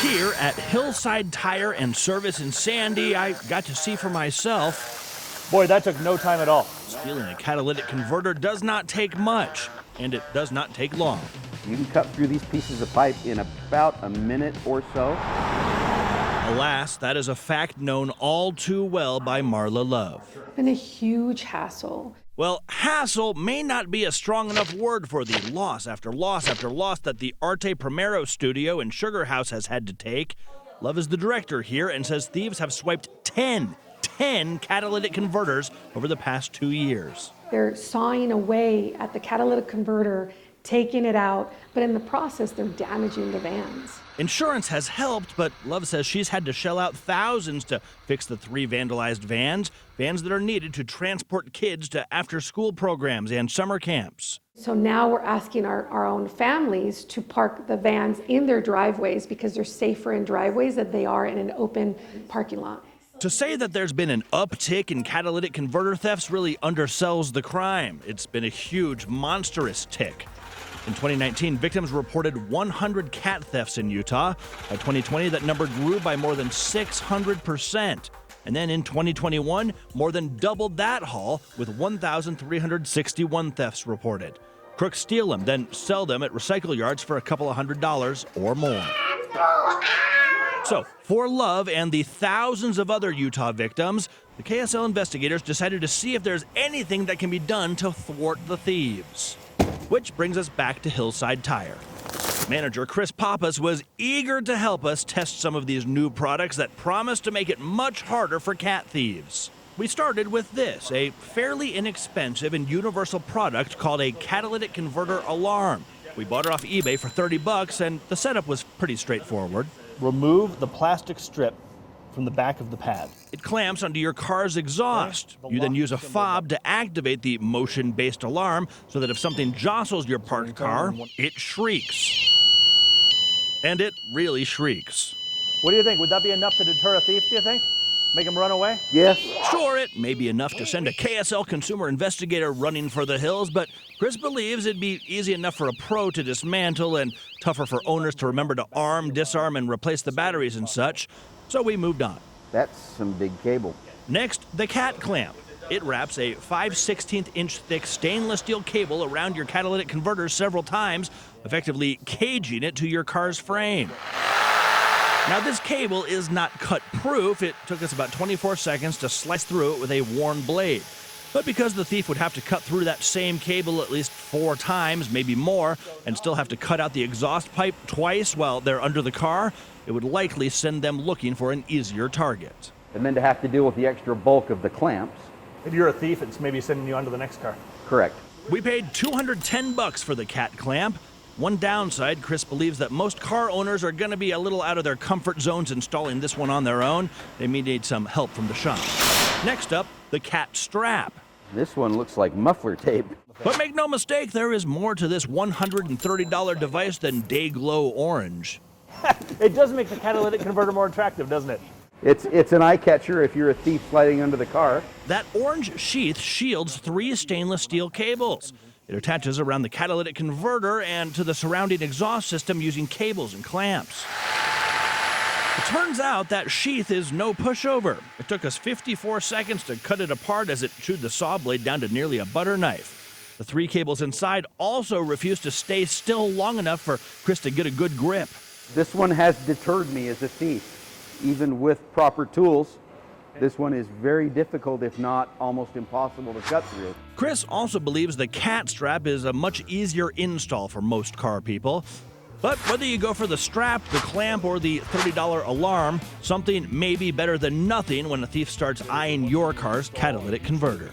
Here at Hillside Tire and Service in Sandy, I got to see for myself. Boy, that took no time at all. Stealing a catalytic converter does not take much, and it does not take long. You can cut through these pieces of pipe in about a minute or so. Alas, that is a fact known all too well by Marla Love. It's been a huge hassle. Well, hassle may not be a strong enough word for the loss after loss after loss that the Arte Primero studio in Sugar House has had to take. Love is the director here and says thieves have swiped 10 catalytic converters over the past 2 years. They're sawing away at the catalytic converter, taking it out, but in the process, they're damaging the vans. Insurance has helped, but Love says she's had to shell out thousands to fix the 3 vandalized vans that are needed to transport kids to after-school programs and summer camps. So now we're asking our own families to park the vans in their driveways because they're safer in driveways than they are in an open parking lot. To say that there's been an uptick in catalytic converter thefts really undersells the crime. It's been a huge, monstrous tick. In 2019, victims reported 100 cat thefts in Utah. By 2020, that number grew by more than 600%. And then in 2021, more than doubled that haul with 1,361 thefts reported. Crooks steal them, then sell them at recycle yards for a couple of $100s or more. So, for Love and the thousands of other Utah victims, the KSL investigators decided to see if there's anything that can be done to thwart the thieves. Which brings us back to Hillside Tire. Manager Chris Pappas was eager to help us test some of these new products that promise to make it much harder for cat thieves. We started with this, a fairly inexpensive and universal product called a catalytic converter alarm. We bought it off eBay for $30, and the setup was pretty straightforward. Remove the plastic strip from the back of the pad. It clamps onto your car's exhaust. You then use a fob to activate the motion-based alarm so that if something jostles your parked car, it shrieks. And it really shrieks. What do you think? Would that be enough to deter a thief, do you think? Make him run away? Yes. Sure, it may be enough to send a KSL consumer investigator running for the hills, but Chris believes it'd be easy enough for a pro to dismantle and tougher for owners to remember to arm, disarm, and replace the batteries and such. So we moved on. That's some big cable. Next, the cat clamp. It wraps a 5/16-inch thick stainless steel cable around your catalytic converter several times, effectively caging it to your car's frame. Now, this cable is not cut-proof. It took us about 24 seconds to slice through it with a worn blade. But because the thief would have to cut through that same cable at least 4 times, maybe more, and still have to cut out the exhaust pipe twice while they're under the car, it would likely send them looking for an easier target. And then to have to deal with the extra bulk of the clamps. If you're a thief, it's maybe sending you onto the next car. Correct. We paid $210 for the cat clamp. One downside, Chris believes that most car owners are going to be a little out of their comfort zones installing this one on their own. They may need some help from the shop. Next up, the cat strap. This one looks like muffler tape. But make no mistake, there is more to this $130 device than Dayglow Orange. It does make the catalytic converter more attractive, doesn't it? It's an eye catcher if you're a thief sliding under the car. That orange sheath shields 3 stainless steel cables. It attaches around the catalytic converter and to the surrounding exhaust system using cables and clamps. It turns out that sheath is no pushover. It took us 54 seconds to cut it apart as it chewed the saw blade down to nearly a butter knife. The 3 cables inside also refused to stay still long enough for Chris to get a good grip. This one has deterred me as a thief. Even with proper tools, this one is very difficult, if not almost impossible to cut through. Chris also believes the cat strap is a much easier install for most car people. But whether you go for the strap, the clamp, or the $30 alarm, something may be better than nothing when a thief starts eyeing your car's catalytic converter.